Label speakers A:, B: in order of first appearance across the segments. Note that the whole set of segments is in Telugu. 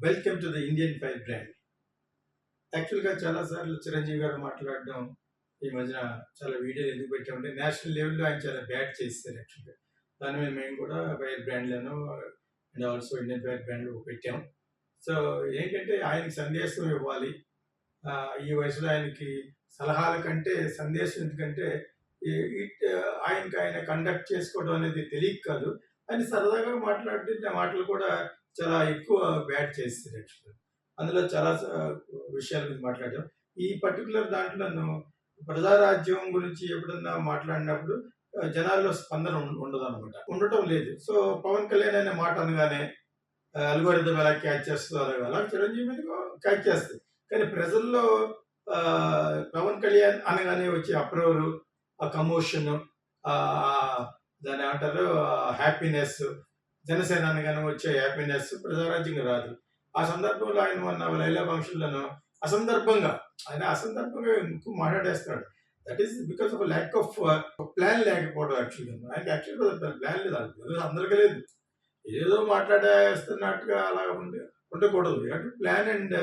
A: Welcome to the Indian fire brand. యాక్చువల్గా చాలాసార్లు చిరంజీవి గారు మాట్లాడడం ఈ మధ్యన చాలా వీడియోలు ఎందుకు పెట్టామంటే నేషనల్ లెవెల్లో ఆయన చాలా బ్యాడ్ చేస్తారు. యాక్చువల్గా దాని మీద మేము కూడా ఫైర్ బ్రాండ్లను అండ్ ఆల్సో ఇండియన్ ఫైర్ బ్రాండ్లు పెట్టాం. సో ఏంటంటే ఆయనకి సందేశం ఇవ్వాలి. ఈ వయసులో ఆయనకి సలహాల కంటే సందేశం ఎందుకంటే ఆయన కండక్ట్ చేసుకోవడం అనేది తెలియక కాదు. ఆయన సరదాగా మాట్లాడితే మాటలు కూడా చాలా ఎక్కువ బ్యాడ్ చేస్తారు. యాక్చువల్గా అందులో చాలా విషయాల గురించి మాట్లాడాం. ఈ పర్టికులర్ దాంట్లో నన్ను ప్రజారాజ్యం గురించి ఎప్పుడన్నా మాట్లాడినప్పుడు జనాల్లో స్పందన ఉండదు అనమాట, ఉండటం లేదు. సో పవన్ కళ్యాణ్ అనే మాట అనగానే అల్గోరిథం ఎలా క్యాచ్ చేస్తుందో అలా చిరంజీవి మీద క్యాచ్ చేస్తుంది. కానీ ప్రజల్లో పవన్ కళ్యాణ్ అనగానే వచ్చే అప్రూవరు, ఆ కమోషన్, దాని ఏమంటారు హ్యాపీనెస్, జనసేన అనగానే వచ్చే హ్యాపీనెస్ ప్రజారాజ్యం రాదు. ఆ సందర్భంలో ఆయన మొన్న లైలా ఫంక్షన్లను అసందర్భంగా ఎక్కువ మాట్లాడేస్తున్నాడు. That is because of lack of plan లేకపోవడం. ఆయనకి యాక్చువల్గా ప్లాన్ లేదు, అందరికీ లేదు. ఏదో మాట్లాడేస్తున్నట్టుగా అలా ఉండకూడదు. అంటే ప్లాన్ అండ్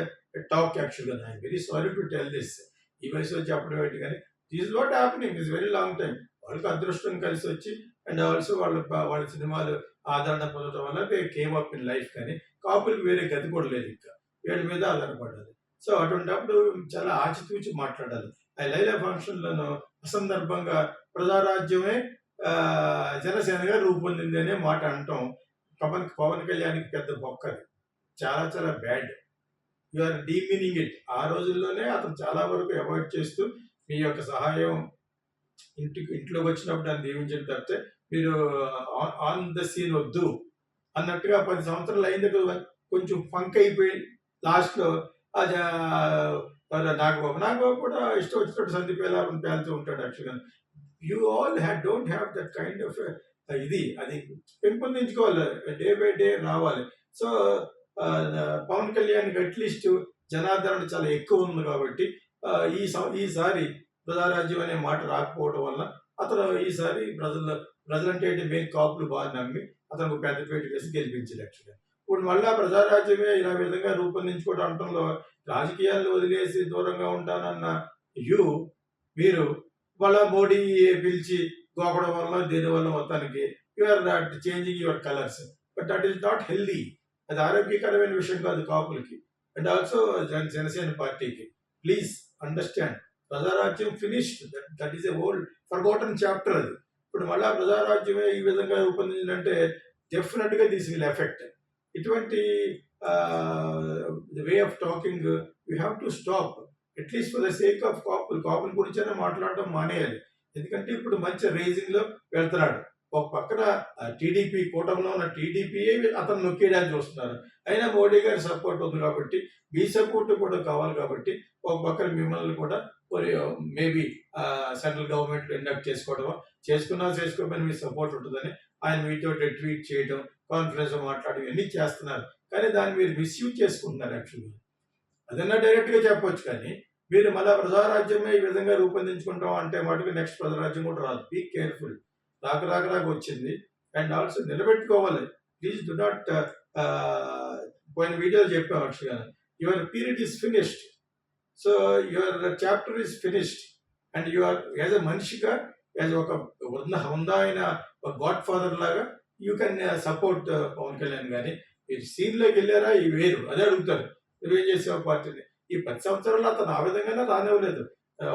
A: టాక్. యాక్చువల్గా I'm very sorry to tell this. ఈ వయసులో చెప్పడం ఏంటి, కానీ this is what happening is very long time. వాళ్ళకి అదృష్టం కలిసి వచ్చి అండ్ ఆల్సో వాళ్ళ సినిమాలు ఆదరణ పొందడం వల్ల they came up in life. కానీ కాపులకు వేరే గతి కూడా లేదు, ఇంకా వీళ్ళ మీద ఆధారపడాలి. సో అటువంటిప్పుడు చాలా ఆచితూచి మాట్లాడాలి. ఆ లైలా ఫంక్షన్లను అసందర్భంగా ప్రజారాజ్యమే జనసేనగా రూపొందింది అనే మాట అనటం పవన్ కళ్యాణ్కి పెద్ద బొక్కది. చాలా చాలా bad. You are demeaning it. ఆ రోజుల్లోనే అతను చాలా వరకు అవాయిడ్ చేస్తూ మీ యొక్క సహాయం ఇంట్లోకి వచ్చినప్పుడు దాన్ని దీవించడం తప్పితే మీరు ఆన్ ద సీన్ వద్దు అన్నట్టుగా 10 సంవత్సరాలు అయింది. కొంచెం ఫంక్ అయిపోయి లాస్ట్లో నాకు కూడా ఇష్టం వచ్చినట్టు సంధి పేలుతూ ఉంటాడు. యాక్చువల్గా you all don't have that kind of అది పెంపొందించుకోవాలి, డే బై డే రావాలి. సో పవన్ కళ్యాణ్కి అట్లీస్ట్ జనాదరణ చాలా ఎక్కువ ఉంది కాబట్టి ఈసారి ప్రజారాజ్యం అనే మాట రాకపోవడం వల్ల అతను ఈసారి ప్రజలంటే మెయిన్ కాపులు బాగా నమ్మి అతను పెద్ద పేట వేసి గెలిపించాడు. యాక్చువల్గా ఇప్పుడు మళ్ళా ప్రజారాజ్యమే ఇలా విధంగా రూపొందించుకోవడం అంటంలో రాజకీయాలను వదిలేసి దూరంగా ఉంటానన్న మీరు మళ్ళా మోడీ పిలిచి గోకడం వల్ల దీనివల్ల మొత్తానికి you're not changing your colours. But that is not healthy. అది ఆరోగ్యకరమైన విషయం కాదు కాపులకి అండ్ ఆల్సో జనసేన పార్టీకి. Please understand, Prajarajyam finished. That is a old forgotten chapter. అది ఇప్పుడు మళ్ళా ప్రజారాజ్యమే ఈ విధంగా రూపొందిందంటే డెఫినెట్గా దిస్ విల్ ఎఫెక్ట్. ఇటువంటి way of talking you have to stop. At least for the sake of కాపుల గురించైనా మాట్లాడడం మానేయాలి. ఎందుకంటే ఇప్పుడు మంచి రేజింగ్లో వెళ్తున్నాడు. ఒక పక్కన టీడీపీ కూటమిలో ఉన్న టీడీపీయే అతను నొక్కేయడానికి చూస్తున్నారు. అయినా మోడీ గారి సపోర్ట్ ఉంది కాబట్టి మీ సపోర్ట్ కూడా కావాలి కాబట్టి ఒక పక్కన మిమ్మల్ని కూడా మేబీ సెంట్రల్ గవర్నమెంట్ ఇండక్ట్ చేసుకోకపోయినా మీ సపోర్ట్ ఉంటుందని ఆయన మీతో ట్వీట్ చేయడం, కాన్ఫరెన్స్ మాట్లాడడం ఇవన్నీ చేస్తున్నారు. కానీ దాన్ని మీరు మిస్యూజ్ చేసుకుంటున్నారు. యాక్చువల్గా అదన్నా డైరెక్ట్గా చెప్పొచ్చు, కానీ మీరు మళ్ళీ ప్రజారాజ్యమే ఈ విధంగా రూపొందించుకుంటాం అంటే మటుకు నెక్స్ట్ ప్రజారాజ్యం కూడా రాదు. Be careful. రాక వచ్చింది అండ్ ఆల్సో నిలబెట్టుకోవాలి. ప్లీజ్ డు నాట్ పోయిన వీడియోలో చెప్పాం. యాక్చువల్గా your period is finished. So your chapter is finished and you are as a మనిషిగా, యాజ్ ఒక హుందా అయిన ఒక గాడ్ ఫాదర్ లాగా you can support Pawan Kalyan. కానీ మీరు సీన్లోకి వెళ్ళారా ఈ వేరు, అదే అడుగుతారు. నువ్వేం చేసావు పార్టీని? ఈ 10 సంవత్సరాల్లో అతను ఆ విధంగానే రానివ్వలేదు.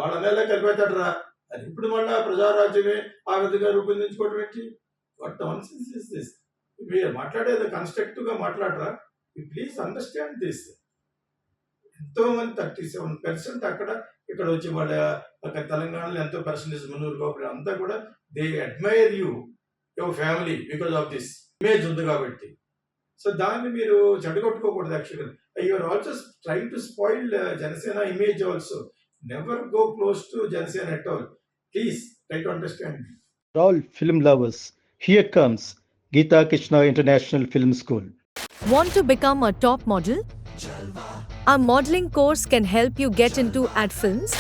A: వాళ్ళ కలిపేతాడు రా అది. ఇప్పుడు మళ్ళీ ప్రజారాజ్యమే ఆ విధంగా రూపొందించుకోవడం ఏంటి? What nonsense is this? మీరు మాట్లాడేది కన్స్ట్రక్టివ్గా మాట్లాడరా? Please understand this. ఎంతోమంది 37% ఇక్కడ వచ్చి వాళ్ళ తెలంగాణలో ఎంతో పర్సెంటేజ్ మున్నూరు కాబట్టి అంతా కూడా they admire your family because of this image ఉంది కాబట్టి. సో దాన్ని మీరు చెడగొట్టుకోకూడదు. యాక్చువల్గా you are also trying to spoil Janasena image also. Never go close to Janasena at all. Please try to understand.
B: All film lovers, here comes Geeta Krishna International Film School.
C: Want to become a top model? Our modeling course can help you get into ad films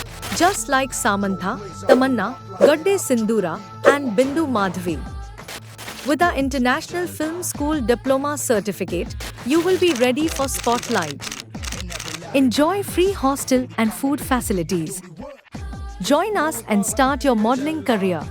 C: just like Samantha, Tamanna, Gadde Sindura and Bindu Madhavi. With our International Film School Diploma Certificate, you will be ready for spotlight. Enjoy free hostel and food facilities. Join us and start your modeling career.